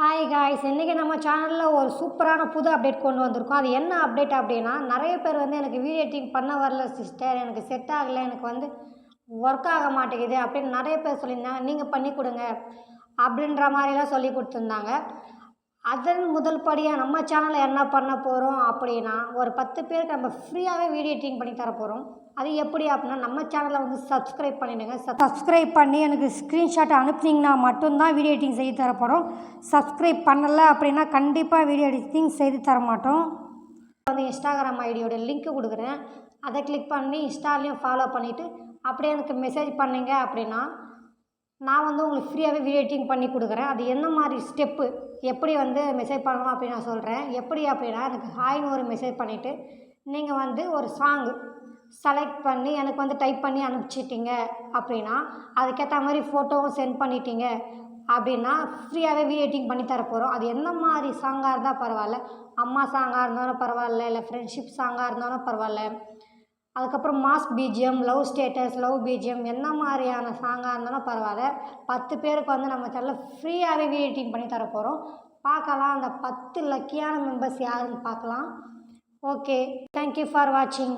Hi guys, இன்றைக்கி நம்ம சேனலில் ஒரு சூப்பரான புது அப்டேட் கொண்டு வந்திருக்கோம். அது என்ன அப்டேட் அப்படின்னா, நிறைய பேர் எனக்கு வீடியோ எடிட்டிங் பண்ண வரல சிஸ்டர், எனக்கு செட் ஆகலை, எனக்கு ஒர்க் ஆக மாட்டேங்குது அப்படின்னு நிறைய பேர் சொல்லியிருந்தாங்க. நீங்கள் பண்ணி கொடுங்க அப்படின்ற மாதிரிலாம் சொல்லி கொடுத்துருந்தாங்க. அதன் முதல் படியாக நம்ம சேனலில் என்ன பண்ண போகிறோம் அப்படின்னா, ஒரு 10 பேருக்கு நம்ம ஃப்ரீயாகவே வீடியோ எடிட்டிங் பண்ணி தர போகிறோம். அது எப்படி அப்படின்னா, நம்ம சேனலை சப்ஸ்கிரைப் பண்ணிவிடுங்க. சப்ஸ்கிரைப் பண்ணி எனக்கு ஸ்க்ரீன்ஷாட் அனுப்புனீங்கன்னா மட்டும்தான் வீடியோ எடிட்டிங் செய்து தரப்போகிறோம். சப்ஸ்கிரைப் பண்ணலை அப்படின்னா கண்டிப்பாக வீடியோ எடிட்டிங் செய்து தர மாட்டோம். இன்ஸ்டாகிராம் ஐடியோட லிங்க் கொடுக்குறேன், அதை கிளிக் பண்ணி இன்ஸ்டாலையும் ஃபாலோ பண்ணிவிட்டு அப்படியே எனக்கு மெசேஜ் பண்ணிங்க அப்படின்னா நான் உங்களுக்கு ஃப்ரீயாகவே வீடியோ எடிட்டிங் பண்ணி கொடுக்குறேன். அது என்ன மாதிரி ஸ்டெப்பு, எப்படி மெசேஜ் பண்ணணும் அப்படின்னு நான் சொல்கிறேன். எப்படி அப்படின்னா, எனக்கு ஹாய்னு ஒரு மெசேஜ் பண்ணிவிட்டு நீங்கள் ஒரு சாங்கு செலக்ட் பண்ணி எனக்கு டைப் பண்ணி அனுப்பிச்சிட்டிங்க அப்படின்னா, அதுக்கேற்ற மாதிரி ஃபோட்டோவும் சென்ட் பண்ணிட்டீங்க அப்படின்னா ஃப்ரீயாகவே வீடியோ எடிட்டிங் பண்ணி தரப்போகிறோம். அது என்ன மாதிரி சாங்காக இருந்தால் பரவாயில்ல, அம்மா சாங்காக இருந்தாலும் பரவாயில்ல, இல்லை ஃப்ரெண்ட்ஷிப் சாங்காக இருந்தாலும் பரவாயில்ல, அதுக்கப்புறம் mass BGM, love status, love BGM, என்ன மாதிரியான சாங்காக இருந்தாலும் பரவாயில்ல, 10 பேருக்கு நம்ம சேனலில் ஃப்ரீயாகவே வீடியோ எடிட்டிங் பண்ணி தரப்போகிறோம். பார்க்கலாம், அந்த 10 லக்கியான மெம்பர்ஸ் யாருன்னு பார்க்கலாம். ஓகே, தேங்க்யூ ஃபார் வாட்சிங்.